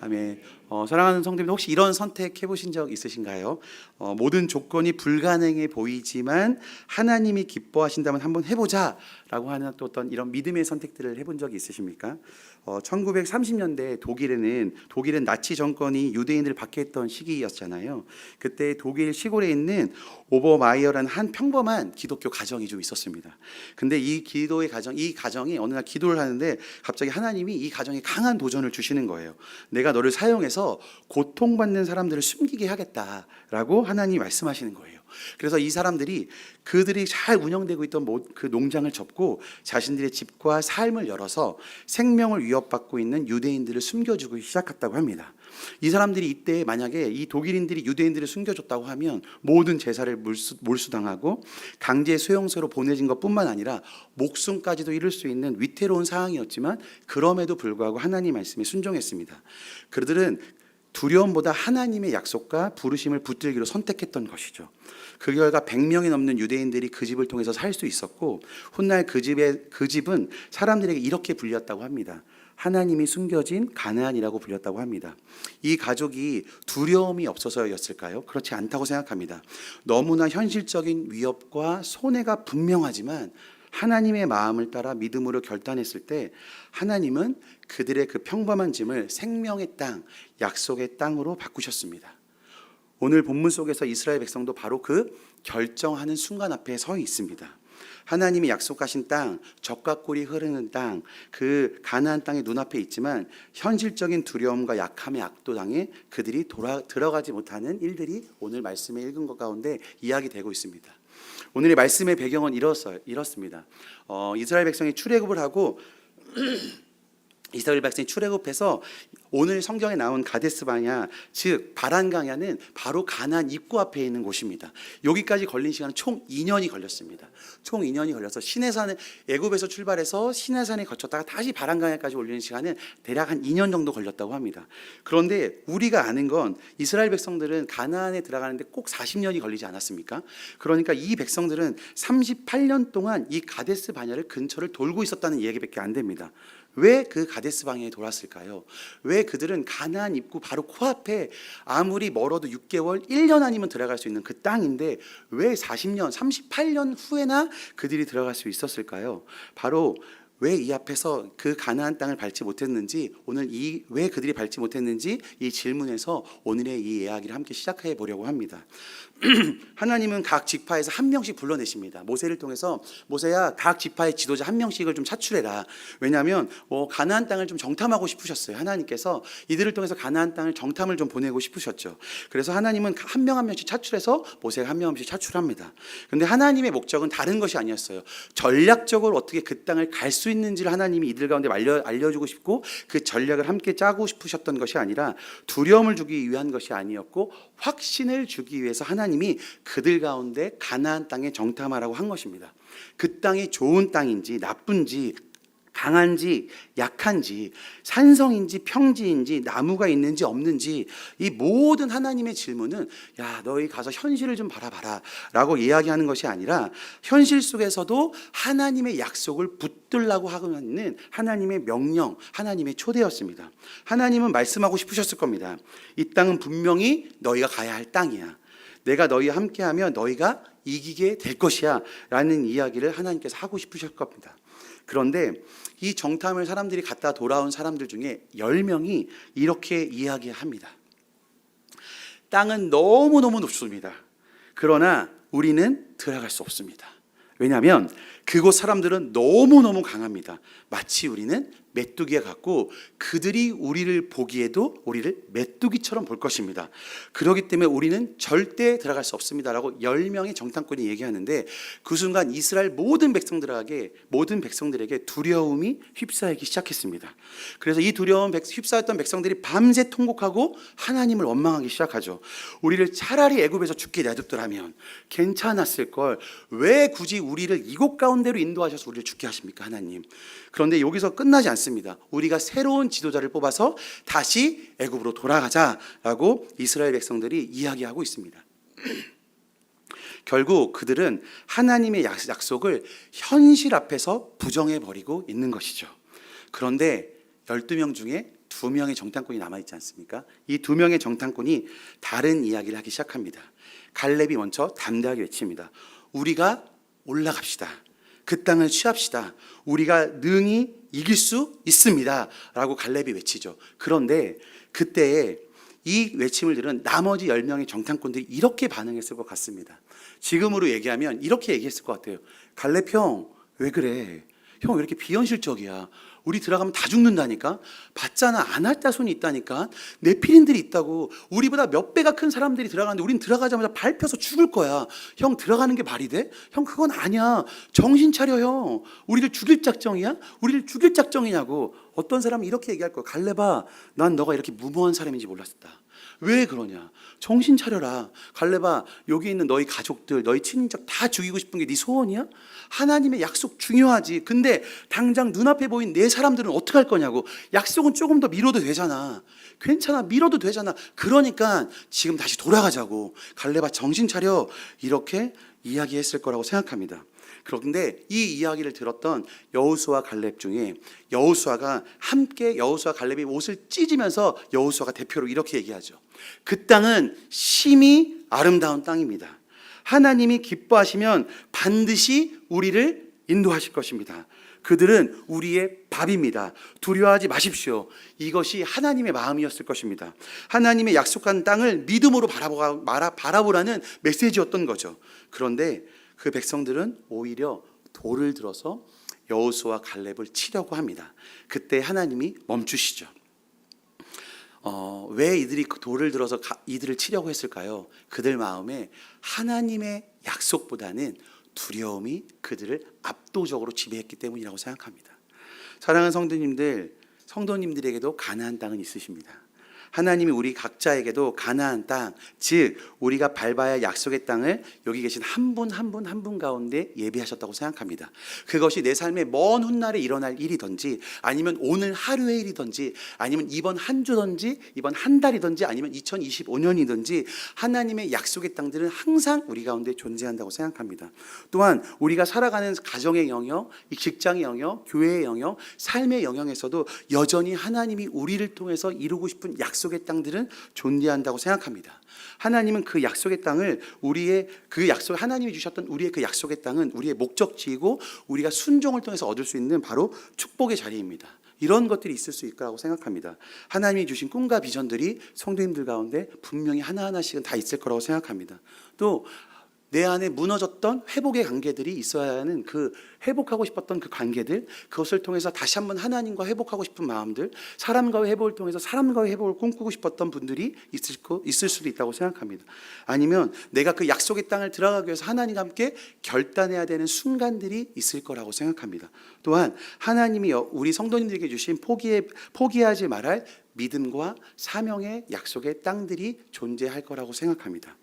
아멘. 사랑하는 성도님들, 혹시 이런 선택해 보신 적 있으신가요? 모든 조건이 불가능해 보이지만 하나님이 기뻐하신다면 한번 해보자라고 하는 또 어떤 이런 믿음의 선택들을 해본 적이 있으십니까? 1930년대 독일은 나치 정권이 유대인들을 박해했던 시기였잖아요. 그때 독일 시골에 있는 오버마이어라는 한 평범한 기독교 가정이 좀 있었습니다. 근데 이 가정이 어느 날 기도를 하는데 갑자기 하나님이 이 가정에 강한 도전을 주시는 거예요. 내가 너를 사용해서 고통받는 사람들을 숨기게 하겠다라고 하나님이 말씀하시는 거예요. 그래서 이 사람들이 그들이 잘 운영되고 있던 그 농장을 접고 자신들의 집과 삶을 열어서 생명을 위협받고 있는 유대인들을 숨겨주고 시작했다고 합니다. 이 사람들이 이때 만약에 이 독일인들이 유대인들을 숨겨줬다고 하면 모든 제사를 몰수당하고 강제 수용소로 보내진 것뿐만 아니라 목숨까지도 잃을 수 있는 위태로운 상황이었지만 그럼에도 불구하고 하나님 말씀에 순종했습니다. 그들은 두려움보다 하나님의 약속과 부르심을 붙들기로 선택했던 것이죠. 그 결과 100명이 넘는 유대인들이 그 집을 통해서 살 수 있었고, 훗날 그 집은 사람들에게 이렇게 불렸다고 합니다. 하나님이 숨겨진 가나안이라고 불렸다고 합니다. 이 가족이 두려움이 없어서였을까요? 그렇지 않다고 생각합니다. 너무나 현실적인 위협과 손해가 분명하지만 하나님의 마음을 따라 믿음으로 결단했을 때 하나님은 그들의 그 평범한 짐을 생명의 땅, 약속의 땅으로 바꾸셨습니다. 오늘 본문 속에서 이스라엘 백성도 바로 그 결정하는 순간 앞에 서 있습니다. 하나님이 약속하신 땅, 젖과 꿀이 흐르는 땅, 그 가나안 땅이 눈앞에 있지만 현실적인 두려움과 약함에 압도당해 그들이 들어가지 못하는 일들이 오늘 말씀에 읽은 것 가운데 이야기되고 있습니다. 오늘의 말씀의 배경은 이렇습니다. 이스라엘 백성이 출애굽을 하고 이스라엘 백성이 출애굽해서 오늘 성경에 나온 가데스 바냐, 즉 바란 강야는 바로 가나안 입구 앞에 있는 곳입니다. 여기까지 걸린 시간은 총 2년이 걸렸습니다. 총 2년이 걸려서 애굽에서 출발해서 시내산에 거쳤다가 다시 바란 강야까지 올리는 시간은 대략 한 2년 정도 걸렸다고 합니다. 그런데 우리가 아는 건 이스라엘 백성들은 가나안에 들어가는데 꼭 40년이 걸리지 않았습니까? 그러니까 이 백성들은 38년 동안 이 가데스 바냐를 근처를 돌고 있었다는 얘기밖에 안 됩니다. 왜 그 가데스 바냐에 돌았을까요? 왜 그들은 가나안 입구 바로 코앞에 아무리 멀어도 6개월, 1년 아니면 들어갈 수 있는 그 땅인데 왜 40년, 38년 후에나 그들이 들어갈 수 있었을까요? 바로 왜 이 앞에서 그 가나안 땅을 밟지 못했는지, 왜 그들이 밟지 못했는지 이 질문에서 오늘의 이 이야기를 함께 시작해 보려고 합니다. 하나님은 각 지파에서 한 명씩 불러내십니다. 모세를 통해서 모세야, 각 지파의 지도자 한 명씩을 좀 차출해라. 왜냐하면 가나안 땅을 좀 정탐하고 싶으셨어요. 하나님께서 이들을 통해서 가나안 땅을 정탐을 좀 보내고 싶으셨죠. 그래서 하나님은 한 명 한 명씩 차출해서 모세가 한 명 한 명씩 차출합니다. 그런데 하나님의 목적은 다른 것이 아니었어요. 전략적으로 어떻게 그 땅을 갈 수 있는지를 하나님이 이들 가운데 알려주고 싶고 그 전략을 함께 짜고 싶으셨던 것이 아니라 두려움을 주기 위한 것이 아니었고 확신을 주기 위해서 하나님이 그들 가운데 가나안 땅에 정탐하라고 한 것입니다. 그 땅이 좋은 땅인지 나쁜지, 강한지 약한지, 산성인지 평지인지, 나무가 있는지 없는지, 이 모든 하나님의 질문은 야, 너희 가서 현실을 좀 바라봐라 라고 이야기하는 것이 아니라 현실 속에서도 하나님의 약속을 붙들라고 하는 하나님의 명령, 하나님의 초대였습니다. 하나님은 말씀하고 싶으셨을 겁니다. 이 땅은 분명히 너희가 가야 할 땅이야. 내가 너희와 함께하면 너희가 이기게 될 것이야 라는 이야기를 하나님께서 하고 싶으실 겁니다. 그런데 이 정탐을 사람들이 갔다 돌아온 사람들 중에 10명이 이렇게 이야기합니다. 땅은 너무너무 높습니다. 그러나 우리는 들어갈 수 없습니다. 왜냐하면 그곳 사람들은 너무너무 강합니다. 마치 우리는 메뚜기와 같고 그들이 우리를 보기에도 우리를 메뚜기처럼 볼 것입니다. 그렇기 때문에 우리는 절대 들어갈 수 없습니다라고 10명의 정탐꾼이 얘기하는데 그 순간 이스라엘 모든 백성들에게 두려움이 휩싸이기 시작했습니다. 그래서 이 두려움 휩싸였던 백성들이 밤새 통곡하고 하나님을 원망하기 시작하죠. 우리를 차라리 애굽에서 죽게 놔뒀더라면 괜찮았을 걸, 왜 굳이 우리를 이곳 가운데로 인도하셔서 우리를 죽게 하십니까, 하나님? 그런데 여기서 끝나지 않습니다. 우리가 새로운 지도자를 뽑아서 다시 애굽으로 돌아가자라고 이스라엘 백성들이 이야기하고 있습니다. 결국 그들은 하나님의 약속을 현실 앞에서 부정해버리고 있는 것이죠. 그런데 12명 중에 두 명의 정탐꾼이 남아있지 않습니까? 이 두 명의 정탐꾼이 다른 이야기를 하기 시작합니다. 갈렙이 먼저 담대하게 외칩니다. 우리가 올라갑시다. 그 땅을 취합시다. 우리가 능히 이길 수 있습니다. 라고 갈렙이 외치죠. 그런데 그때에 이 외침을 들은 나머지 10명의 정탐꾼들이 이렇게 반응했을 것 같습니다. 지금으로 얘기하면 이렇게 얘기했을 것 같아요. 갈렙 형, 왜 그래? 형 왜 이렇게 비현실적이야? 우리 들어가면 다 죽는다니까? 봤잖아. 아날자손이 있다니까? 네피림들이 있다고. 우리보다 몇 배가 큰 사람들이 들어가는데 우린 들어가자마자 밟혀서 죽을 거야. 형 들어가는 게 말이 돼? 형 그건 아니야. 정신 차려 형. 우리를 죽일 작정이야? 우리를 죽일 작정이냐고. 어떤 사람은 이렇게 얘기할 거야. 갈렙아, 난 너가 이렇게 무모한 사람인지 몰랐다. 왜 그러냐? 정신 차려라. 갈렙아, 여기 있는 너희 가족들, 너희 친인척 다 죽이고 싶은 게 네 소원이야? 하나님의 약속 중요하지. 근데 당장 눈앞에 보인 내 사람들은 어떻게 할 거냐고. 약속은 조금 더 미뤄도 되잖아. 괜찮아, 미뤄도 되잖아. 그러니까 지금 다시 돌아가자고. 갈렙아, 정신 차려. 이렇게 이야기했을 거라고 생각합니다. 그런데 이 이야기를 들었던 여호수아 갈렙 중에 여호수아가 함께 여호수아 갈렙이 옷을 찢으면서 여호수아가 대표로 이렇게 얘기하죠. 그 땅은 심히 아름다운 땅입니다. 하나님이 기뻐하시면 반드시 우리를 인도하실 것입니다. 그들은 우리의 밥입니다. 두려워하지 마십시오. 이것이 하나님의 마음이었을 것입니다. 하나님의 약속한 땅을 믿음으로 바라보라는 메시지였던 거죠. 그런데 그 백성들은 오히려 돌을 들어서 여호수아 갈렙을 치려고 합니다. 그때 하나님이 멈추시죠. 왜 이들이 그 돌을 들어서 이들을 치려고 했을까요? 그들 마음에 하나님의 약속보다는 두려움이 그들을 압도적으로 지배했기 때문이라고 생각합니다. 사랑하는 성도님들, 성도님들에게도 가나안 땅은 있으십니다. 하나님이 우리 각자에게도 가나안 땅, 즉 우리가 밟아야 할 약속의 땅을 여기 계신 한 분 한 분 한 분 가운데 예비하셨다고 생각합니다. 그것이 내 삶의 먼 훗날에 일어날 일이든지 아니면 오늘 하루의 일이든지 아니면 이번 한 주든지 이번 한 달이든지 아니면 2025년이든지 하나님의 약속의 땅들은 항상 우리 가운데 존재한다고 생각합니다. 또한 우리가 살아가는 가정의 영역, 직장의 영역, 교회의 영역, 삶의 영역에서도 여전히 하나님이 우리를 통해서 이루고 싶은 약속의 땅들은 존재한다고 생각합니다. 하나님은 그 약속의 땅을 하나님이 주셨던 우리의 그 약속의 땅은 우리의 목적지이고 우리가 순종을 통해서 얻을 수 있는 바로 축복의 자리입니다. 이런 것들이 있을 수 있을 거라고 생각합니다. 하나님이 주신 꿈과 비전들이 성도님들 가운데 분명히 하나하나씩은 다 있을 거라고 생각합니다. 또 내 안에 무너졌던 회복의 관계들이 있어야 하는 그 회복하고 싶었던 그 관계들, 그것을 통해서 다시 한번 하나님과 회복하고 싶은 마음들, 사람과의 회복을 통해서 사람과의 회복을 꿈꾸고 싶었던 분들이 있을 수도 있다고 생각합니다. 아니면 내가 그 약속의 땅을 들어가기 위해서 하나님과 함께 결단해야 되는 순간들이 있을 거라고 생각합니다. 또한 하나님이 우리 성도님들에게 주신 포기하지 말할 믿음과 사명의 약속의 땅들이 존재할 거라고 생각합니다.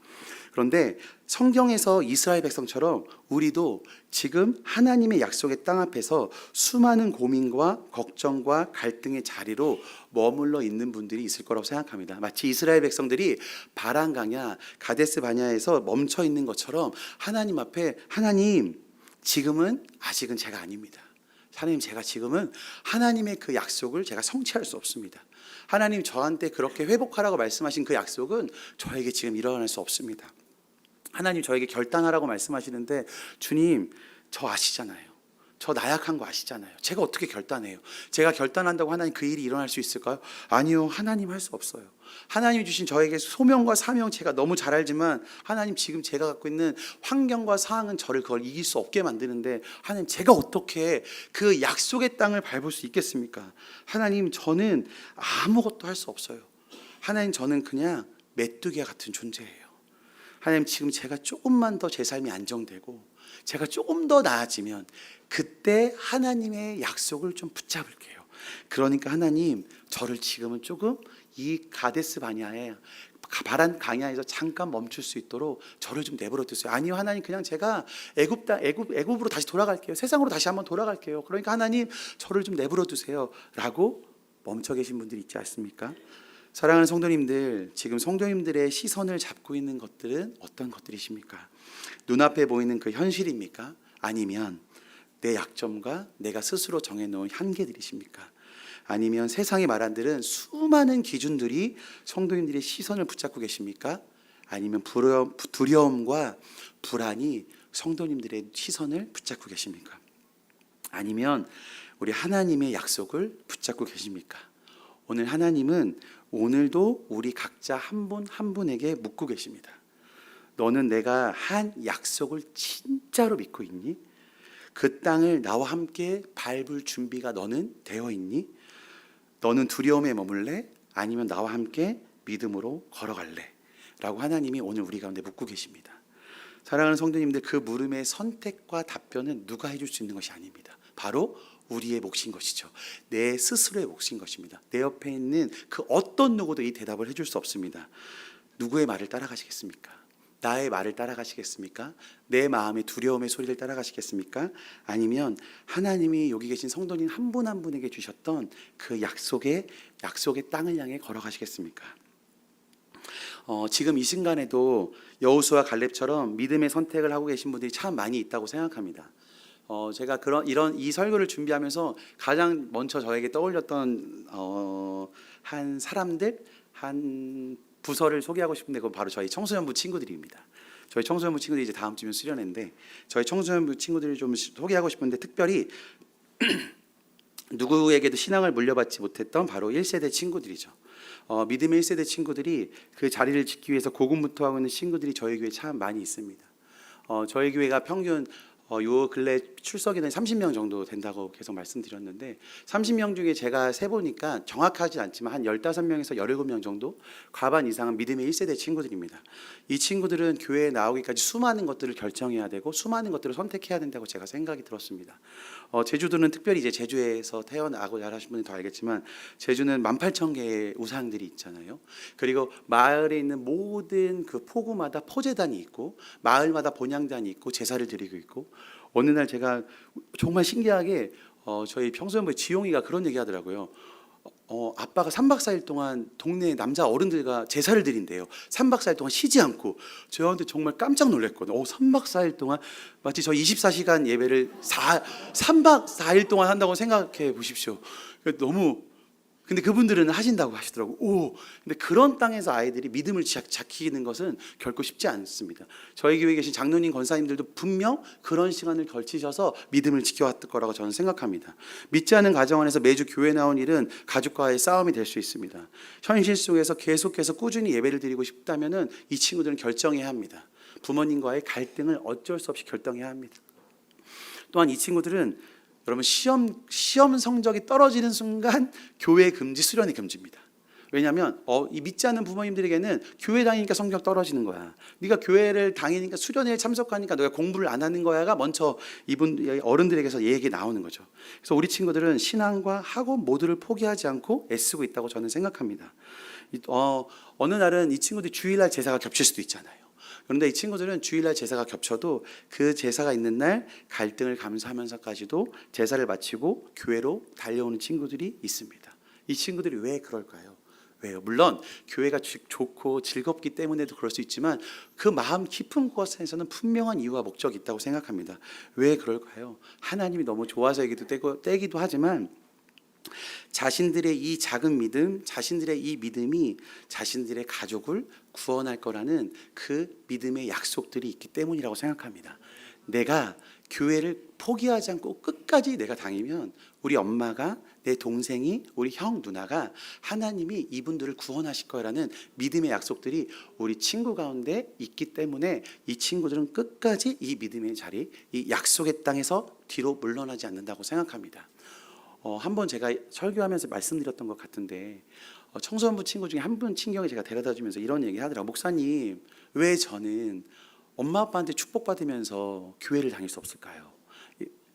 그런데 성경에서 이스라엘 백성처럼 우리도 지금 하나님의 약속의 땅 앞에서 수많은 고민과 걱정과 갈등의 자리로 머물러 있는 분들이 있을 거라고 생각합니다. 마치 이스라엘 백성들이 바란 강야 가데스 바냐에서 멈춰 있는 것처럼 하나님 앞에 하나님 지금은 아직은 제가 아닙니다. 하나님 제가 지금은 하나님의 그 약속을 제가 성취할 수 없습니다. 하나님 저한테 그렇게 회복하라고 말씀하신 그 약속은 저에게 지금 일어날 수 없습니다. 하나님 저에게 결단하라고 말씀하시는데 주님 저 아시잖아요. 저 나약한 거 아시잖아요. 제가 어떻게 결단해요? 제가 결단한다고 하나님 그 일이 일어날 수 있을까요? 아니요. 하나님 할 수 없어요. 하나님이 주신 저에게 소명과 사명 제가 너무 잘 알지만 하나님 지금 제가 갖고 있는 환경과 상황은 저를 그걸 이길 수 없게 만드는데 하나님 제가 어떻게 그 약속의 땅을 밟을 수 있겠습니까? 하나님 저는 아무것도 할 수 없어요. 하나님 저는 그냥 메뚜기 같은 존재예요. 하나님 지금 제가 조금만 더 제 삶이 안정되고 제가 조금 더 나아지면 그때 하나님의 약속을 좀 붙잡을게요. 그러니까 하나님 저를 지금은 조금 이 가데스 바냐에 바란 강야에서 잠깐 멈출 수 있도록 저를 좀 내버려 두세요. 아니요 하나님 그냥 제가 애굽으로 다시 돌아갈게요. 세상으로 다시 한번 돌아갈게요. 그러니까 하나님 저를 좀 내버려 두세요 라고 멈춰 계신 분들이 있지 않습니까? 사랑하는 성도님들, 지금 성도님들의 시선을 잡고 있는 것들은 어떤 것들이십니까? 눈앞에 보이는 그 현실입니까? 아니면 내 약점과 내가 스스로 정해놓은 한계들이십니까? 아니면 세상의 말한들은 수많은 기준들이 성도님들의 시선을 붙잡고 계십니까? 아니면 두려움과 불안이 성도님들의 시선을 붙잡고 계십니까? 아니면 우리 하나님의 약속을 붙잡고 계십니까? 오늘 하나님은 오늘도 우리 각자 한 분 한 분에게 묻고 계십니다. 너는 내가 한 약속을 진짜로 믿고 있니? 그 땅을 나와 함께 밟을 준비가 너는 되어 있니? 너는 두려움에 머물래? 아니면 나와 함께 믿음으로 걸어갈래? 라고 하나님이 오늘 우리 가운데 묻고 계십니다. 사랑하는 성도님들, 그 물음의 선택과 답변은 누가 해줄 수 있는 것이 아닙니다. 바로 우리의 몫인 것이죠. 내 스스로의 몫인 것입니다. 내 옆에 있는 그 어떤 누구도 이 대답을 해줄 수 없습니다. 누구의 말을 따라가시겠습니까? 나의 말을 따라가시겠습니까? 내 마음의 두려움의 소리를 따라가시겠습니까? 아니면 하나님이 여기 계신 성도님 한 분 한 분에게 주셨던 그 약속의 땅을 향해 걸어가시겠습니까? 지금 이 순간에도 여호수아 갈렙처럼 믿음의 선택을 하고 계신 분들이 참 많이 있다고 생각합니다. 제가 이 설교를 준비하면서 가장 먼저 저에게 떠올렸던 한 사람들, 한 부서를 소개하고 싶은데 그건 바로 저희 청소년부 친구들입니다. 저희 청소년부 친구들이 이제 다음 주면 수련회인데 저희 청소년부 친구들을 좀 소개하고 싶은데 특별히 누구에게도 신앙을 물려받지 못했던 바로 1세대 친구들이죠. 믿음의 1세대 친구들이 그 자리를 짓기 위해서 고군분투하고 있는 친구들이 저희 교회에 참 많이 있습니다. 저희 교회가 평균 요 근래 출석 인원이 30명 정도 된다고 계속 말씀드렸는데 30명 중에 제가 세보니까 정확하지 않지만 한 15명에서 17명 정도 과반 이상은 믿음의 1세대 친구들입니다. 이 친구들은 교회에 나오기까지 수많은 것들을 결정해야 되고 수많은 것들을 선택해야 된다고 제가 생각이 들었습니다. 제주도는 특별히 이제 제주에서 태어나고 자라신 분이 더 알겠지만 제주는 18,000개의 우상들이 있잖아요. 그리고 마을에 있는 모든 그 포구마다 포제단이 있고 마을마다 본향단이 있고 제사를 드리고 있고 어느 날 제가 정말 신기하게 저희 평소연부의 지용이가 그런 얘기 하더라고요. 아빠가 3박 4일 동안 동네 남자 어른들과 제사를 드린대요. 3박 4일 동안 쉬지 않고. 저한테 정말 깜짝 놀랐거든요. 3박 4일 동안 마치 저 24시간 예배를 3박 4일 동안 한다고 생각해 보십시오. 근데 그분들은 하신다고 하시더라고요. 근데 그런 땅에서 아이들이 믿음을 지키는 것은 결코 쉽지 않습니다. 저희 교회에 계신 장로님, 권사님들도 분명 그런 시간을 걸치셔서 믿음을 지켜왔을 거라고 저는 생각합니다. 믿지 않은 가정 안에서 매주 교회 나온 일은 가족과의 싸움이 될 수 있습니다. 현실 속에서 계속해서 꾸준히 예배를 드리고 싶다면은 이 친구들은 결정해야 합니다. 부모님과의 갈등을 어쩔 수 없이 결정해야 합니다. 또한 이 친구들은 여러분 시험 성적이 떨어지는 순간 교회 금지, 수련회 금지입니다. 왜냐하면 이 믿지 않는 부모님들에게는 교회 다니니까 성적 떨어지는 거야. 네가 교회를 다니니까 수련회에 참석하니까 너가 공부를 안 하는 거야가 먼저 이분 어른들에게서 얘기 나오는 거죠. 그래서 우리 친구들은 신앙과 학업 모두를 포기하지 않고 애쓰고 있다고 저는 생각합니다. 어느 날은 이 친구들이 주일날 제사가 겹칠 수도 있잖아요. 그런데 이 친구들은 주일날 제사가 겹쳐도 그 제사가 있는 날 갈등을 감수하면서까지도 제사를 마치고 교회로 달려오는 친구들이 있습니다. 이 친구들이 왜 그럴까요? 왜요? 물론 교회가 좋고 즐겁기 때문에도 그럴 수 있지만 그 마음 깊은 곳에서는 분명한 이유와 목적이 있다고 생각합니다. 왜 그럴까요? 하나님이 너무 좋아서이기도 때기도 하지만 자신들의 이 작은 믿음, 자신들의 이 믿음이 자신들의 가족을 구원할 거라는 그 믿음의 약속들이 있기 때문이라고 생각합니다. 내가 교회를 포기하지 않고 끝까지 내가 다니면 우리 엄마가, 내 동생이, 우리 형, 누나가 하나님이 이분들을 구원하실 거라는 믿음의 약속들이 우리 친구 가운데 있기 때문에 이 친구들은 끝까지 이 믿음의 자리, 이 약속의 땅에서 뒤로 물러나지 않는다고 생각합니다. 한번 제가 설교하면서 말씀드렸던 것 같은데 청소년부 친구 중에 한 분 친경에 제가 데려다 주면서 이런 얘기 하더라고요. 목사님, 왜 저는 엄마 아빠한테 축복받으면서 교회를 다닐 수 없을까요?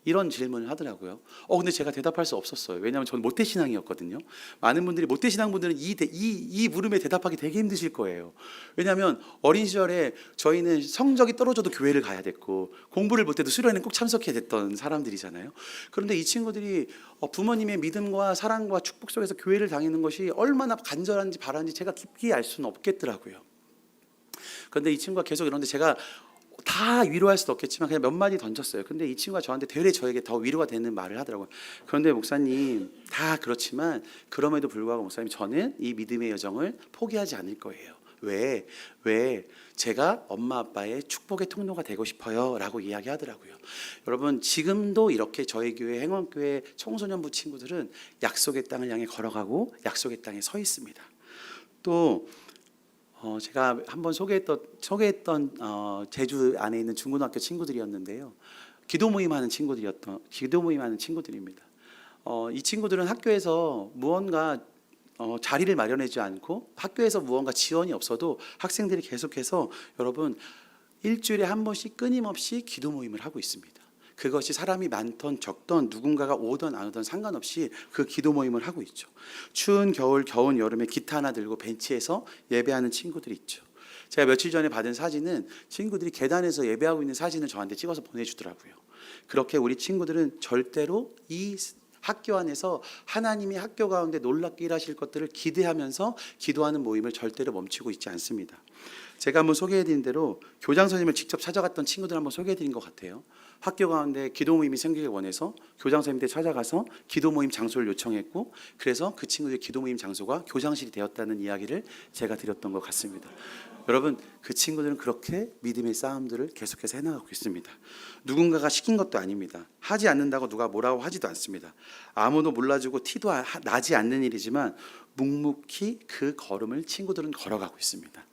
이런 질문을 하더라고요. 근데 제가 대답할 수 없었어요. 왜냐하면 저는 모태신앙이었거든요. 많은 분들이 모태신앙분들은 이 물음에 대답하기 되게 힘드실 거예요. 왜냐하면 어린 시절에 저희는 성적이 떨어져도 교회를 가야 됐고 공부를 못해도 수련회는 꼭 참석해야 됐던 사람들이잖아요. 그런데 이 친구들이 부모님의 믿음과 사랑과 축복 속에서 교회를 다니는 것이 얼마나 간절한지 바란지 제가 깊이 알 수는 없겠더라고요. 그런데 이 친구가 계속 이러는데 제가 다 위로할 수도 없겠지만 그냥 몇 마디 던졌어요. 근데 이 친구가 되레 저에게 더 위로가 되는 말을 하더라고요. 그런데 목사님, 다 그렇지만 그럼에도 불구하고 목사님, 저는 이 믿음의 여정을 포기하지 않을 거예요. 왜? 제가 엄마 아빠의 축복의 통로가 되고 싶어요 라고 이야기하더라고요. 여러분, 지금도 이렇게 저희 교회 행원교회 청소년부 친구들은 약속의 땅을 향해 걸어가고 약속의 땅에 서 있습니다. 또 제가 한번 소개했던 제주 안에 있는 중고등학교 친구들이었는데요. 기도 모임하는 친구들입니다. 이 친구들은 학교에서 무언가 자리를 마련하지 않고 학교에서 무언가 지원이 없어도 학생들이 계속해서 여러분 일주일에 한 번씩 끊임없이 기도 모임을 하고 있습니다. 그것이 사람이 많던 적던 누군가가 오던 안 오던 상관없이 그 기도 모임을 하고 있죠. 추운 겨울, 겨운 여름에 기타 하나 들고 벤치에서 예배하는 친구들이 있죠. 제가 며칠 전에 받은 사진은 친구들이 계단에서 예배하고 있는 사진을 저한테 찍어서 보내주더라고요. 그렇게 우리 친구들은 절대로 이 학교 안에서 하나님이 학교 가운데 놀랍게 일하실 것들을 기대하면서 기도하는 모임을 절대로 멈추고 있지 않습니다. 제가 한번 소개해드린 대로 교장 선생님을 직접 찾아갔던 친구들 한번 소개해드린 것 같아요. 학교 가운데 기도 모임이 생기길 원해서 교장 선생님한테 찾아가서 기도 모임 장소를 요청했고, 그래서 그 친구들의 기도 모임 장소가 교장실이 되었다는 이야기를 제가 드렸던 것 같습니다. 여러분, 그 친구들은 그렇게 믿음의 싸움들을 계속해서 해나가고 있습니다. 누군가가 시킨 것도 아닙니다. 하지 않는다고 누가 뭐라고 하지도 않습니다. 아무도 몰라주고 티도 나지 않는 일이지만 묵묵히 그 걸음을 친구들은 걸어가고 있습니다.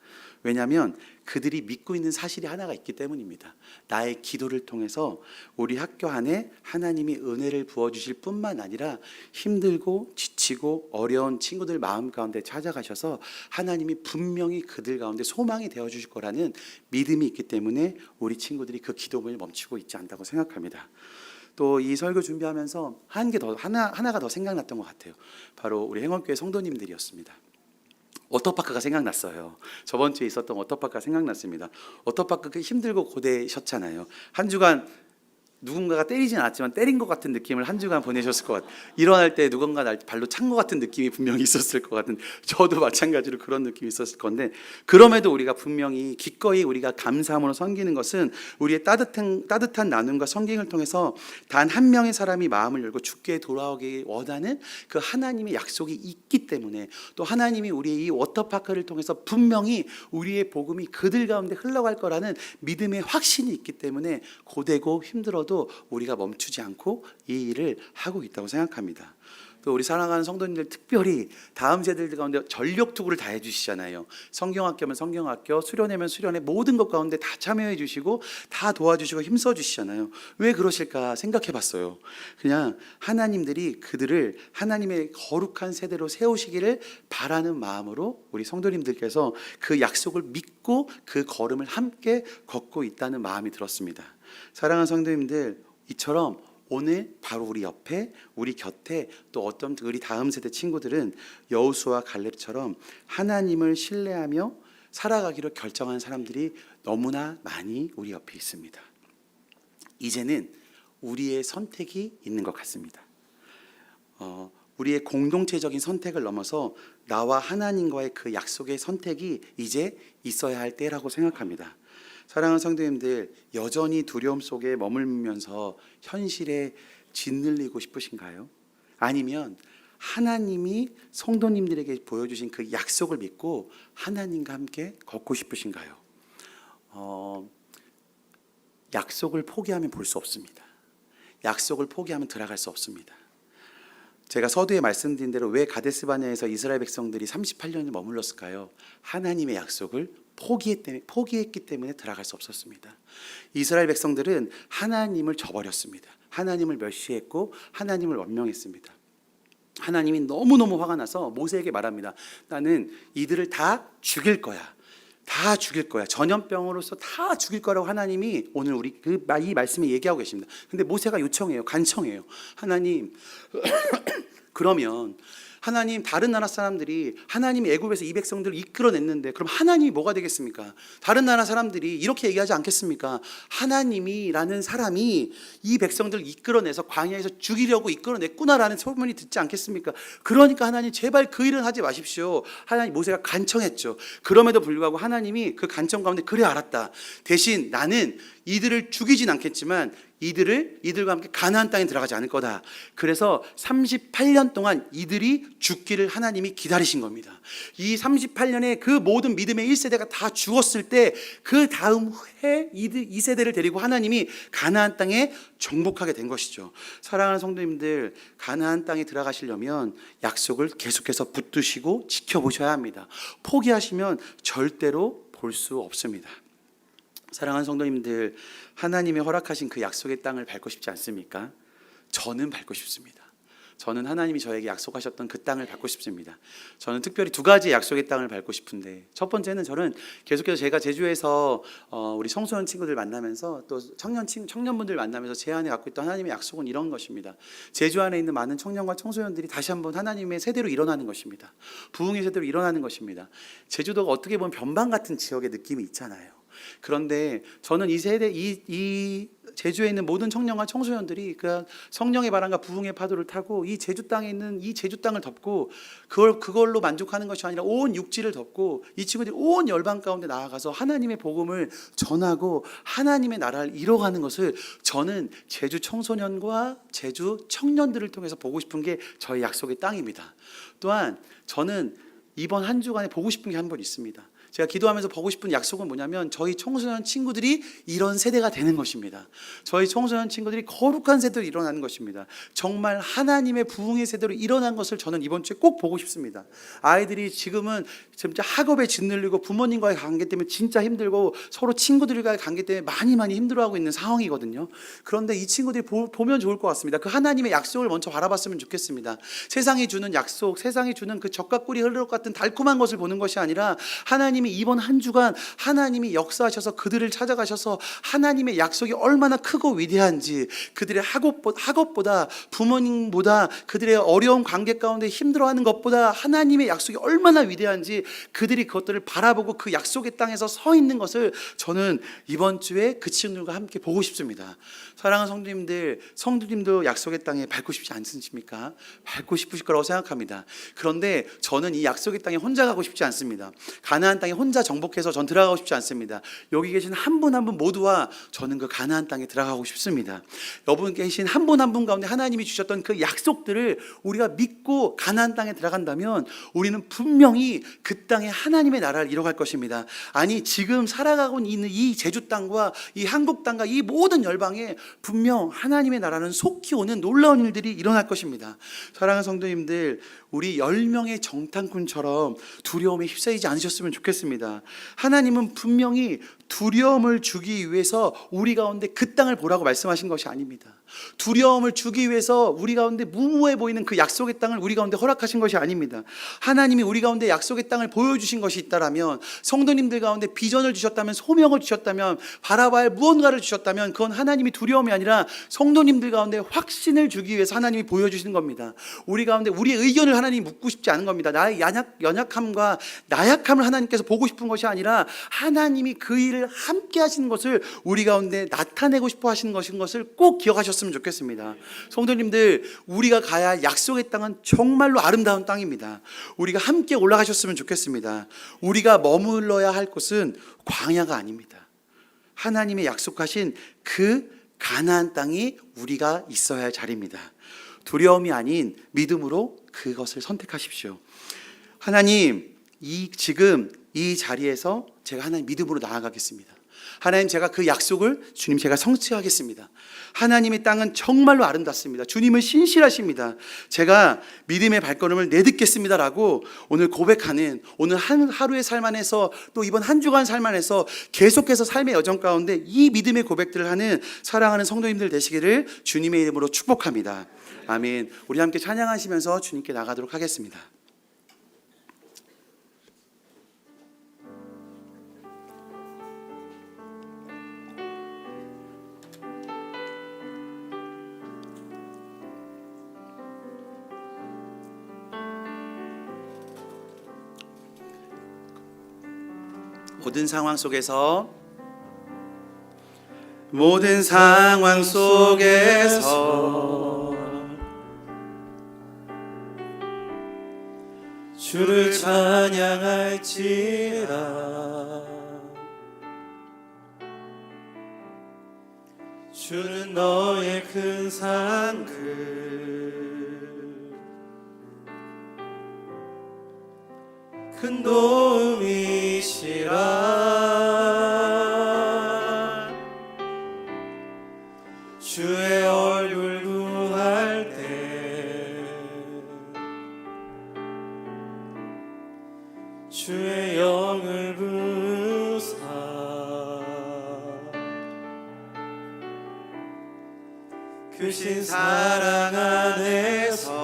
왜냐하면 그들이 믿고 있는 사실이 하나가 있기 때문입니다. 나의 기도를 통해서 우리 학교 안에 하나님이 은혜를 부어주실 뿐만 아니라 힘들고 지치고 어려운 친구들 마음 가운데 찾아가셔서 하나님이 분명히 그들 가운데 소망이 되어주실 거라는 믿음이 있기 때문에 우리 친구들이 그 기도를 멈추고 있지 않다고 생각합니다. 또 이 설교 준비하면서 하나가 더 생각났던 것 같아요. 바로 우리 행원교회 성도님들이었습니다. 워터파크가 생각났어요. 저번 주에 있었던 워터파크가 생각났습니다. 워터파크 힘들고 고되셨잖아요. 한 주간 누군가가 때리진 않았지만 때린 것 같은 느낌을 한 주간 보내셨을 것 같아요. 일어날 때 누군가 날 발로 찬 것 같은 느낌이 분명히 있었을 것 같은, 저도 마찬가지로 그런 느낌이 있었을 건데, 그럼에도 우리가 분명히 기꺼이 우리가 감사함으로 섬기는 것은 우리의 따뜻한 나눔과 섬김을 통해서 단 한 명의 사람이 마음을 열고 주께 돌아오기 원하는 그 하나님의 약속이 있기 때문에, 또 하나님이 우리의 이 워터파크를 통해서 분명히 우리의 복음이 그들 가운데 흘러갈 거라는 믿음의 확신이 있기 때문에 고되고 힘들어도 우리가 멈추지 않고 이 일을 하고 있다고 생각합니다. 또 우리 사랑하는 성도님들, 특별히 다음 세대들 가운데 전력 투구를 다 해주시잖아요. 성경학교면 성경학교, 수련회면 수련회, 모든 것 가운데 다 참여해 주시고 다 도와주시고 힘써 주시잖아요. 왜 그러실까 생각해 봤어요. 그냥 하나님들이 그들을 하나님의 거룩한 세대로 세우시기를 바라는 마음으로 우리 성도님들께서 그 약속을 믿고 그 걸음을 함께 걷고 있다는 마음이 들었습니다. 사랑하는 성도님들, 이처럼 오늘 바로 우리 옆에, 우리 곁에 또 어떤 우리 다음 세대 친구들은 여호수아와 갈렙처럼 하나님을 신뢰하며 살아가기로 결정한 사람들이 너무나 많이 우리 옆에 있습니다. 이제는 우리의 선택이 있는 것 같습니다. 우리의 공동체적인 선택을 넘어서 나와 하나님과의 그 약속의 선택이 이제 있어야 할 때라고 생각합니다. 사랑하는 성도님들, 여전히 두려움 속에 머물면서 현실에 짓눌리고 싶으신가요? 아니면 하나님이 성도님들에게 보여주신 그 약속을 믿고 하나님과 함께 걷고 싶으신가요? 약속을 포기하면 볼 수 없습니다. 약속을 포기하면 들어갈 수 없습니다. 제가 서두에 말씀드린 대로 왜 가데스바네아에서 이스라엘 백성들이 38년을 머물렀을까요? 하나님의 약속을 포기했기 때문에 들어갈 수 없었습니다. 이스라엘 백성들은 하나님을 저버렸습니다. 하나님을 멸시했고 하나님을 원망했습니다. 하나님이 너무너무 화가 나서 모세에게 말합니다. 나는 이들을 다 죽일 거야. 다 죽일 거야. 전염병으로서 다 죽일 거라고 하나님이 오늘 우리 이 말씀에 얘기하고 계십니다. 근데 모세가 요청해요. 간청해요. 하나님, 그러면 하나님, 다른 나라 사람들이 하나님이 애굽에서 이 백성들을 이끌어냈는데 그럼 하나님이 뭐가 되겠습니까? 다른 나라 사람들이 이렇게 얘기하지 않겠습니까? 하나님이라는 사람이 이 백성들을 이끌어내서 광야에서 죽이려고 이끌어냈구나라는 소문이 듣지 않겠습니까? 그러니까 하나님 제발 그 일은 하지 마십시오. 하나님, 모세가 간청했죠. 그럼에도 불구하고 하나님이 그 간청 가운데 그래 알았다. 대신 나는 이들을 죽이진 않겠지만 이들과 함께 가나안 땅에 들어가지 않을 거다. 그래서 38년 동안 이들이 죽기를 하나님이 기다리신 겁니다. 이 38년에 그 모든 믿음의 1세대가 다 죽었을 때 그 다음 해 2세대를 데리고 하나님이 가나안 땅에 정복하게 된 것이죠. 사랑하는 성도님들, 가나안 땅에 들어가시려면 약속을 계속해서 붙드시고 지켜보셔야 합니다. 포기하시면 절대로 볼 수 없습니다. 사랑하는 성도님들, 하나님이 허락하신 그 약속의 땅을 밟고 싶지 않습니까? 저는 밟고 싶습니다. 저는 하나님이 저에게 약속하셨던 그 땅을 밟고 싶습니다. 저는 특별히 두 가지 약속의 땅을 밟고 싶은데, 첫 번째는 저는 계속해서 제가 제주에서 우리 청소년 친구들 만나면서 또 청년분들 만나면서 제 안에 갖고 있던 하나님의 약속은 이런 것입니다. 제주 안에 있는 많은 청년과 청소년들이 다시 한번 하나님의 세대로 일어나는 것입니다. 부흥의 세대로 일어나는 것입니다. 제주도가 어떻게 보면 변방 같은 지역의 느낌이 있잖아요. 그런데 저는 이 세대, 이 제주에 있는 모든 청년과 청소년들이 그 성령의 바람과 부흥의 파도를 타고 이 제주 땅에 있는 이 제주 땅을 덮고 그걸로 만족하는 것이 아니라 온 육지를 덮고 이 친구들이 온 열방 가운데 나아가서 하나님의 복음을 전하고 하나님의 나라를 이뤄가는 것을 저는 제주 청소년과 제주 청년들을 통해서 보고 싶은 게 저의 약속의 땅입니다. 또한 저는 이번 한 주간에 보고 싶은 게 한 번 있습니다. 제가 기도하면서 보고 싶은 약속은 뭐냐면 저희 청소년 친구들이 이런 세대가 되는 것입니다. 저희 청소년 친구들이 거룩한 세대로 일어나는 것입니다. 정말 하나님의 부흥의 세대로 일어난 것을 저는 이번 주에 꼭 보고 싶습니다. 아이들이 지금은 진짜 학업에 짓눌리고 부모님과의 관계 때문에 진짜 힘들고 서로 친구들과의 관계 때문에 많이 힘들어하고 있는 상황이거든요. 그런데 이 친구들이 보면 좋을 것 같습니다. 그 하나님의 약속을 먼저 바라봤으면 좋겠습니다. 세상이 주는 약속, 세상이 주는 그 젖과 꿀이 흐를 것 같은 달콤한 것을 보는 것이 아니라 하나님이 이번 한 주간 하나님이 역사하셔서 그들을 찾아가셔서 하나님의 약속이 얼마나 크고 위대한지, 그들의 학업보다 부모님보다 그들의 어려운 관계 가운데 힘들어하는 것보다 하나님의 약속이 얼마나 위대한지 그들이 그것들을 바라보고 그 약속의 땅에서 서 있는 것을 저는 이번 주에 그 친구들과 함께 보고 싶습니다. 사랑하는 성도님도 약속의 땅에 밟고 싶지 않으십니까? 밟고 싶으실 거라고 생각합니다. 그런데 저는 이 약속의 땅에 혼자 가고 싶지 않습니다. 가나안 땅에 혼자 정복해서 전 들어가고 싶지 않습니다. 여기 계신 한 분 한 분 모두와 저는 그 가나안 땅에 들어가고 싶습니다. 여러분 계신 한 분 한 분 가운데 하나님이 주셨던 그 약속들을 우리가 믿고 가나안 땅에 들어간다면 우리는 분명히 그 땅에 하나님의 나라를 이뤄갈 것입니다. 아니, 지금 살아가고 있는 이 제주 땅과 이 한국 땅과 이 모든 열방에 분명 하나님의 나라는 속히 오는 놀라운 일들이 일어날 것입니다. 사랑하는 성도님들, 우리 10명의 정탐꾼처럼 두려움에 휩싸이지 않으셨으면 좋겠습니다. 하나님은 분명히 두려움을 주기 위해서 우리 가운데 그 땅을 보라고 말씀하신 것이 아닙니다. 두려움을 주기 위해서 우리 가운데 무모해 보이는 그 약속의 땅을 우리 가운데 허락하신 것이 아닙니다. 하나님이 우리 가운데 약속의 땅을 보여주신 것이 있다라면, 성도님들 가운데 비전을 주셨다면, 소명을 주셨다면, 바라봐야 할 무언가를 주셨다면 그건 하나님이 두려움이 아니라 성도님들 가운데 확신을 주기 위해서 하나님이 보여주시는 겁니다. 우리 가운데 우리의 의견을 하나님이 묻고 싶지 않은 겁니다. 나의 연약함과 나약함을 하나님께서 보고 싶은 것이 아니라 하나님이 그 일을 함께 하시는 것을 우리 가운데 나타내고 싶어 하시는 것을 꼭 기억하셨으면 좋겠습니다. 성도님들, 우리가 가야 할 약속의 땅은 정말로 아름다운 땅입니다. 우리가 함께 올라가셨으면 좋겠습니다. 우리가 머물러야 할 곳은 광야가 아닙니다. 하나님의 약속하신 그 가나안 땅이 우리가 있어야 할 자리입니다. 두려움이 아닌 믿음으로 그것을 선택하십시오. 하나님, 지금 이 자리에서 제가 하나님 믿음으로 나아가겠습니다. 하나님, 제가 그 약속을 주님 제가 성취하겠습니다. 하나님의 땅은 정말로 아름답습니다. 주님은 신실하십니다. 제가 믿음의 발걸음을 내딛겠습니다라고 오늘 고백하는, 오늘 하루의 삶 안에서 또 이번 한 주간 삶 안에서 계속해서 삶의 여정 가운데 이 믿음의 고백들을 하는 사랑하는 성도님들 되시기를 주님의 이름으로 축복합니다. 아멘. 우리 함께 찬양하시면서 주님께 나가도록 하겠습니다. 모든 상황 속에서 모든 상황 속에서 주를 찬양할지라. 주는 너의 큰 산들 큰 도움이시라. 주의 얼굴 구할 때 주의 영을 부사 크신 사랑 안에서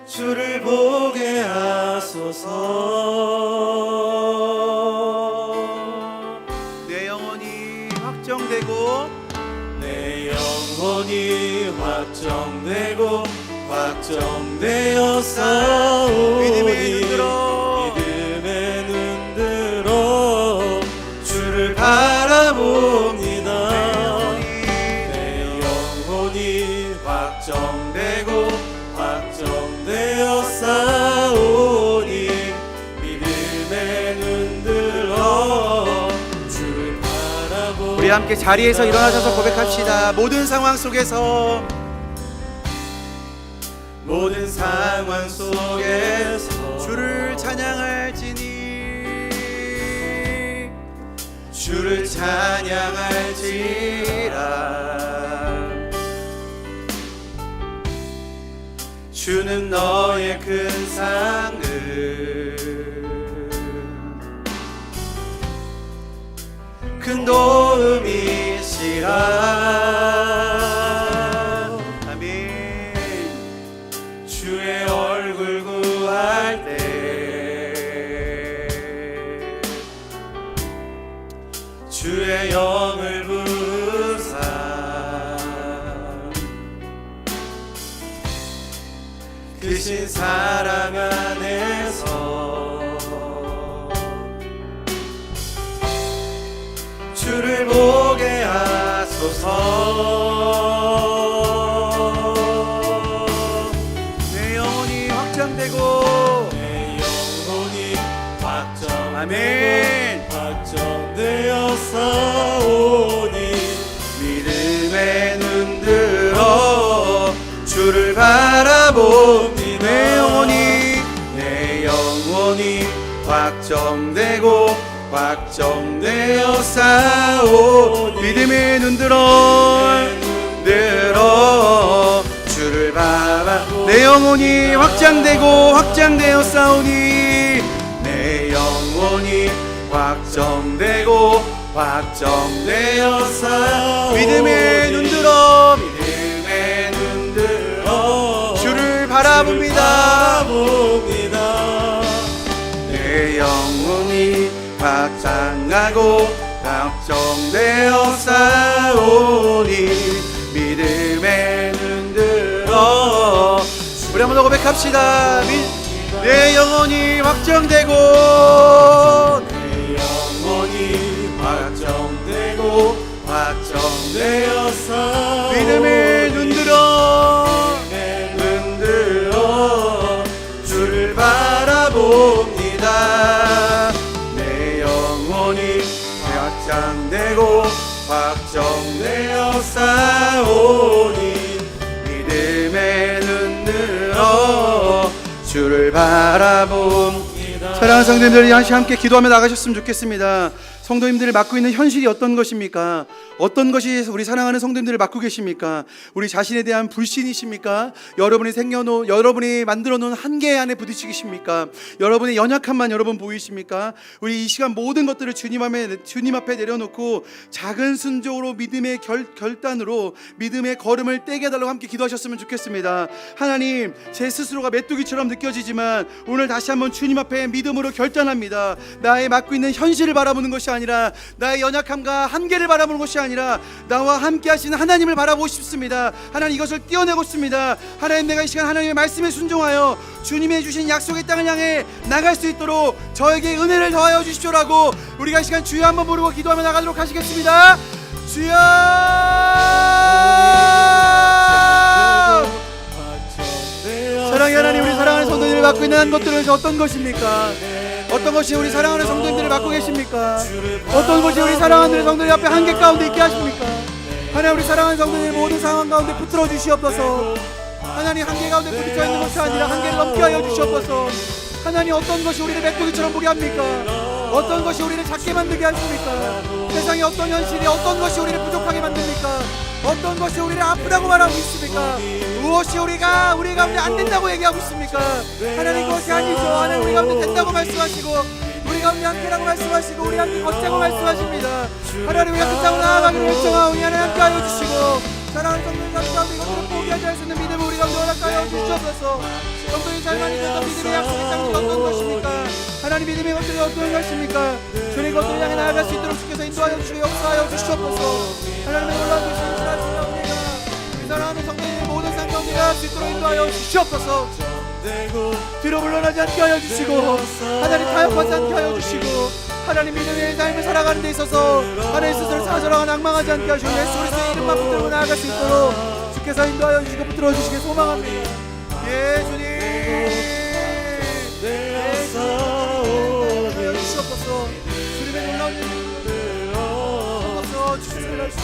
주를 보게 하소서. 내 영혼이 확정되고 내 영혼이 확정되고 확정되어 싸우니 믿음의 눈들어 믿음의 눈들어 주를 바라봅니다. 내 영혼이 확정되고 확정되어 싸우니 믿음의 눈들어 주를 바라봅니다. 우리 함께 자리에서 일어나셔서 고백합시다. 모든 상황 속에서 모든 상황 속에서 주를 찬양할지니 주를 찬양할지라. 주는 너의 큰 상을 큰 도움이시라. 아멘. 주의 얼굴 구할 때 주의 영을 부사 크신 사랑 안에서 주를 보게 하소서. 내 영혼이 확정되고 내 영혼이 확정되고 아멘. 확정되어 싸우니 믿음의 눈들어 주를 바라봅니다. 내 영혼이 확정되고 확정되어 싸우니 믿음의 눈들어 주를 바라보. 내 영혼이 확장되고 확장되어 싸우니 내 영혼이 확정되고 확정되어 싸우니 믿음의 눈들어 믿음의 눈들어 주를 바라봅니다. 내 영혼이 확장하고 확정되어 싸우니 믿음의 눈들어. 우리 한번 더 고백합시다. 내 영혼이 확정되고 내 영혼이 확정되고 확정되어 싸우니 믿음의 눈들어 주를 바라봅니다. 내 영혼이 확장되고 확정되어 싸우니 믿음의 눈들어 주를 바라봅니다. 사랑하는 성도님들, 다시 함께 기도하며 나가셨으면 좋겠습니다. 성도님들을 맡고 있는 현실이 어떤 것입니까? 어떤 것이 우리 사랑하는 성도님들을 맡고 계십니까? 우리 자신에 대한 불신이십니까? 여러분이 만들어 놓은 한계 안에 부딪히십니까? 여러분의 연약함만 여러분 보이십니까? 우리 이 시간 모든 것들을 주님 앞에 내려놓고 작은 순종으로 믿음의 결단으로 믿음의 걸음을 떼게 해달라고 함께 기도하셨으면 좋겠습니다. 하나님, 제 스스로가 메뚜기처럼 느껴지지만 오늘 다시 한번 주님 앞에 믿음으로 결단합니다. 나의 맡고 있는 현실을 바라보는 것이 아니라 나의 연약함과 한계를 바라보는 것이 아니라 나와 함께 하시는 하나님을 바라보고 싶습니다. 하나님, 이것을 띄어내고 싶습니다. 하나님, 내가 이 시간 하나님의 말씀에 순종하여 주님의 주신 약속의 땅을 향해 나갈 수 있도록 저에게 은혜를 더하여 주십시오라고 우리가 이 시간 주여 한번 부르고 기도하며 나가도록 하시겠습니다. 주여! 사랑의 하나님, 우리 사랑하는 성도님을 맡고 있는 한 것들은 어떤 것입니까? 어떤 것이 우리 사랑하는 성도님들을 맡고 계십니까? 어떤 것이 우리 사랑하는 성도님 앞에 한계 가운데 있게 하십니까? 하나님, 우리 사랑하는 성도님 모든 상황 가운데 붙들어 주시옵소서. 하나님, 한계 가운데 부딪혀 있는 것이 아니라 한계를 넘게 하여 주시옵소서. 하나님, 어떤 것이 우리를 메뚜기처럼 보게 합니까? 어떤 것이 우리를 작게 만들게 하십니까? 세상의 어떤 현실이 어떤 것이 우리를 부족하게 만듭니까? 어떤 것이 우리를 아프다고 말하고 있습니까? 무엇이 우리 가운데 안 된다고 얘기하고 있습니까? 하나님, 그것이 아니죠. 하나님, 우리 가운데 된다고 말씀하시고 우리 가운데 함께라고 말씀하시고 우리 함께 걷자고 말씀하십니다. 하나님, 우리가 끝장을 나아가기를 결정하오니 하나님 함께하여 주시고 사랑하는 성도님 가운데 이것들을 포기하지 않을 수 있는 믿음을 우리 가운데 허락하여 주시옵소서. 성도님 삶 있는 믿음의 약속의 땅이 어떤 것입니까? 하나님, 믿음의 것들이 어떤 것입니까? 주님, 것들을 향해 나아갈 수 있도록 주께서 인도하여 주시고 역사하여 주시옵소서. 하나님의 놀라운 주신 신하신 가운데가 우리 사랑하는 성도님의 모든 삶 가운데 나아갈 수 있도록 인도하여 주시옵소서. 뒤로 물러나지 않게 하여 주시고 하나님, 타협하지 않게 하여 주시고 하나님, 믿음의 삶을 살아가는 데 있어서 하나님 스스로 좌절하고 낭망하지 않게 하시고 예수 그리스도의 이름만 붙들고 나아갈 수 있도록 주께서 인도하여 주시고 붙들어 주시길 소망합니다. 예수님, 인도하여 주시옵소서. 주님의 놀라운 일을 주시옵소서.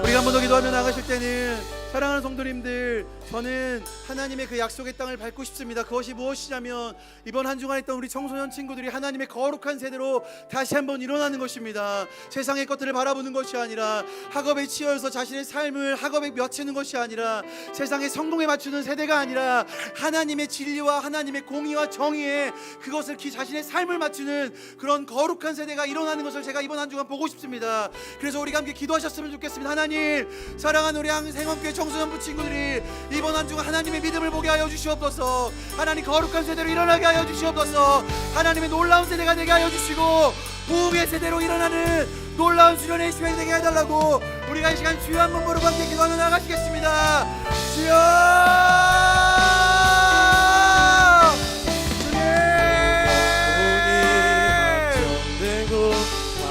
우리가 한 번 더 기도하며 나가실 때는 사랑하는 성도님들, 저는 하나님의 그 약속의 땅을 밟고 싶습니다. 그것이 무엇이냐면 이번 한 주간 있던 우리 청소년 친구들이 하나님의 거룩한 세대로 다시 한번 일어나는 것입니다. 세상의 것들을 바라보는 것이 아니라 학업에 치여서 자신의 삶을 학업에 며치는 것이 아니라 세상의 성공에 맞추는 세대가 아니라 하나님의 진리와 하나님의 공의와 정의에 그것을 자신의 삶을 맞추는 그런 거룩한 세대가 일어나는 것을 제가 이번 한 주간 보고 싶습니다. 그래서 우리가 함께 기도하셨으면 좋겠습니다. 하나님, 사랑하는 우리 생원교회 청소년부 친구들이 이번 한 주간 하나님의 믿음을 보게 하여 주시옵소서. 하나님, 거룩한 세대로 일어나게 하여 주시옵소서. 하나님의 놀라운 세대가 되게 하여 주시고 부흥의 세대로 일어나는 놀라운 수련의 시간이 되게 해달라고 우리가 이 시간 주여 한번 부르고 함께 기도하며 나가시겠습니다. 주여!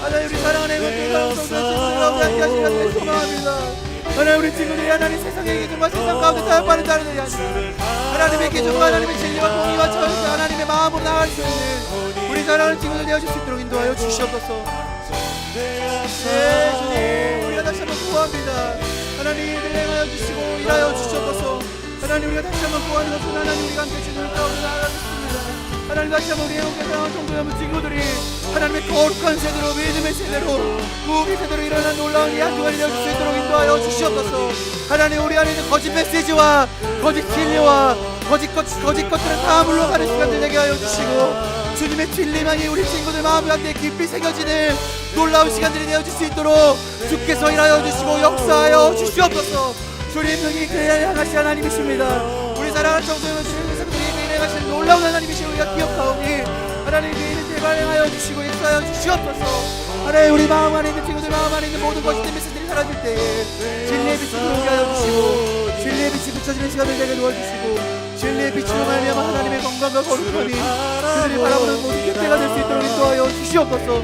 하나님, 우리 사랑하는 애국교회 청소년 가운데 함께 하시는 것을 소망합니다. 하나님, 우리 친구들이 하나님 세상의 기준과 세상 가운데 타협하는 자들이 아니라 하나님의 기준과 하나님의 진리와 공의와 철새 하나님의 마음으로 나아갈 수 있는 우리 사랑하는 친구들 되어줄 수 있도록 인도하여 주시옵소서. 네, 주님, 우리가 다시 한번 구합니다. 하나님, 일행하여 주시고 일하여 주시옵소서. 하나님, 우리가 다시 한번 구하는 것은 하나님, 우리가 함께 주님을 가운데 나아가겠습니다. 하나님, 다시 한번 우리 애국교회 청소년 친구들이 하나님의 거룩한 세대로, 믿음의 세대로, 부흥의 세대로 일어난 놀라운 이 한 주간이 되어줄 수 있도록 인도하여 주시옵소서. 하나님, 우리 안에 있는 거짓 메시지와 거짓 진리와 거짓 것들을 다 물러가는 시간들 되게 하여 주시고 주님의 진리만이 우리 친구들 마음 가운데 깊이 새겨지는 놀라운 시간들이 되어줄 수 있도록 주께서 일하여 주시고 역사하여 주시옵소서. 주님, 능히 그를 향하신 하나님이십니다. 우리 사랑하는 청소년 친구들이 행하시는 놀라운 하나님이신 우리가 기억하오니 하나님, 그 일을 제발 행하여 주시고 역사하여 주시옵소서. 하나님, 우리 마음 안에 있는 친구들 마음 안에 있는 모든 거짓된 메시지들이 사라질 때에 진리의 빛이 들어오게 하여 주시고 진리의 빛이 비춰지는 시간을 되게 도와주시고 진리의 빛으로 말미암아 하나님의 건강과 거룩함이 그들이 바라보는 모든 객체가 될 수 있도록 인도하여 주시옵소서.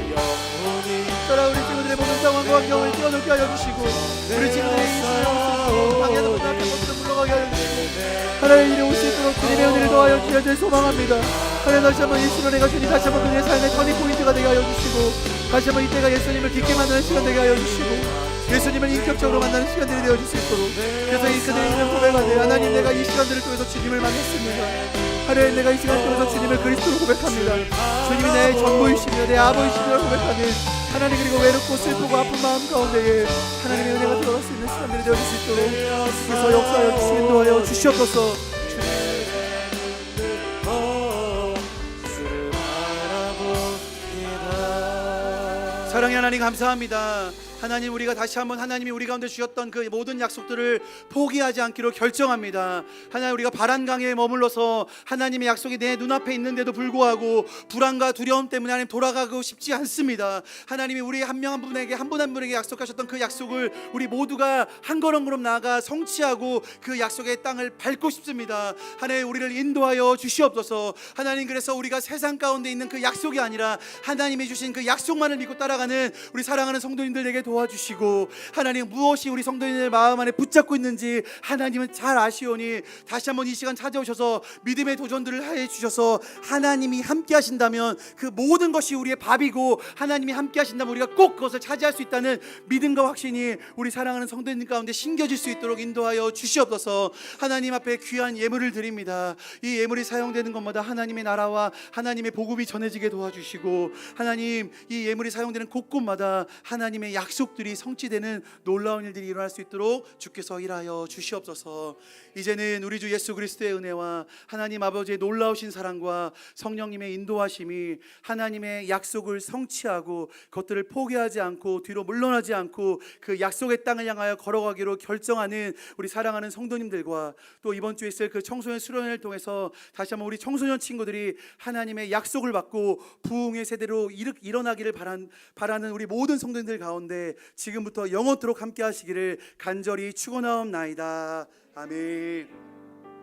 사랑, 우리 친구들의 모든 상황과 환경을 뛰어넘게 하여 주시고 우리 친구들의 이 시간을 방해하는 모든 악한 것들을 물러가게 하여 주시고 하나님, 이리 올 수 있도록 주님의 은혜를 더하여 주셔야 소망합니다. 하나님, 다시 한번 이 시간에 주님 다시 한번 그들의 삶의 터닝포인트가 되게 하여 주시고 다시 한번 이때가 예수님을 깊게 만나는 시간 되게 하여 주시고 예수님을 인격적으로 만나는 시간들이 되어줄 수 있도록 그래서 이 그들의 이름 고백하되 하나님, 내가 이 시간들을 통해서 주님을 만났습니다. 하나님, 내가 이 시간을 통해서 주님을 그리스도로 고백합니다. 주님이 나의 전부이시며 내 아버지시며 고백하는 하나님, 그리고 외롭고 슬프고 아픈 마음 가운데에 하나님의 은혜가 들어갈 수 있는 시간들이 되어줄 수 있도록 그래서 역사하여 주시고 인도하여 주시옵소서. 사랑의 하나님, 감사합니다. 하나님, 우리가 다시 한번 하나님이 우리 가운데 주셨던 그 모든 약속들을 포기하지 않기로 결정합니다. 하나님, 우리가 바란강에 머물러서 하나님의 약속이 내 눈앞에 있는데도 불구하고 불안과 두려움 때문에 하나님 돌아가고 싶지 않습니다. 하나님이 우리 한 명 한 분에게, 한 분 한 분에게 약속하셨던 그 약속을 우리 모두가 한 걸음 나아가 성취하고 그 약속의 땅을 밟고 싶습니다. 하나님, 우리를 인도하여 주시옵소서. 하나님, 그래서 우리가 세상 가운데 있는 그 약속이 아니라 하나님이 주신 그 약속만을 믿고 따라가는 우리 사랑하는 성도님들에게 도와주시고, 하나님, 무엇이 우리 성도님들 마음 안에 붙잡고 있는지 하나님은 잘 아시오니 다시 한번 이 시간 찾아오셔서 믿음의 도전들을 해 주셔서 하나님이 함께 하신다면 그 모든 것이 우리의 밥이고, 하나님이 함께 하신다면 우리가 꼭 그것을 차지할 수 있다는 믿음과 확신이 우리 사랑하는 성도님 가운데 심겨질 수 있도록 인도하여 주시옵소서. 하나님 앞에 귀한 예물을 드립니다. 이 예물이 사용되는 것마다 하나님의 나라와 하나님의 복음이 전해지게 도와주시고, 하나님, 이 예물이 사용되는 곳곳마다 하나님의 약속들이 성취되는 놀라운 일들이 일어날 수 있도록 주께서 일하여 주시옵소서. 이제는 우리 주 예수 그리스도의 은혜와 하나님 아버지의 놀라우신 사랑과 성령님의 인도하심이 하나님의 약속을 성취하고 그것들을 포기하지 않고 뒤로 물러나지 않고 그 약속의 땅을 향하여 걸어가기로 결정하는 우리 사랑하는 성도님들과, 또 이번 주에 있을 그 청소년 수련회를 통해서 다시 한번 우리 청소년 친구들이 하나님의 약속을 받고 부흥의 세대로 일어나기를 바라는 우리 모든 성도님들 가운데 지금부터 영원토록 함께 하시기를 간절히 축원하옵나이다. 아멘.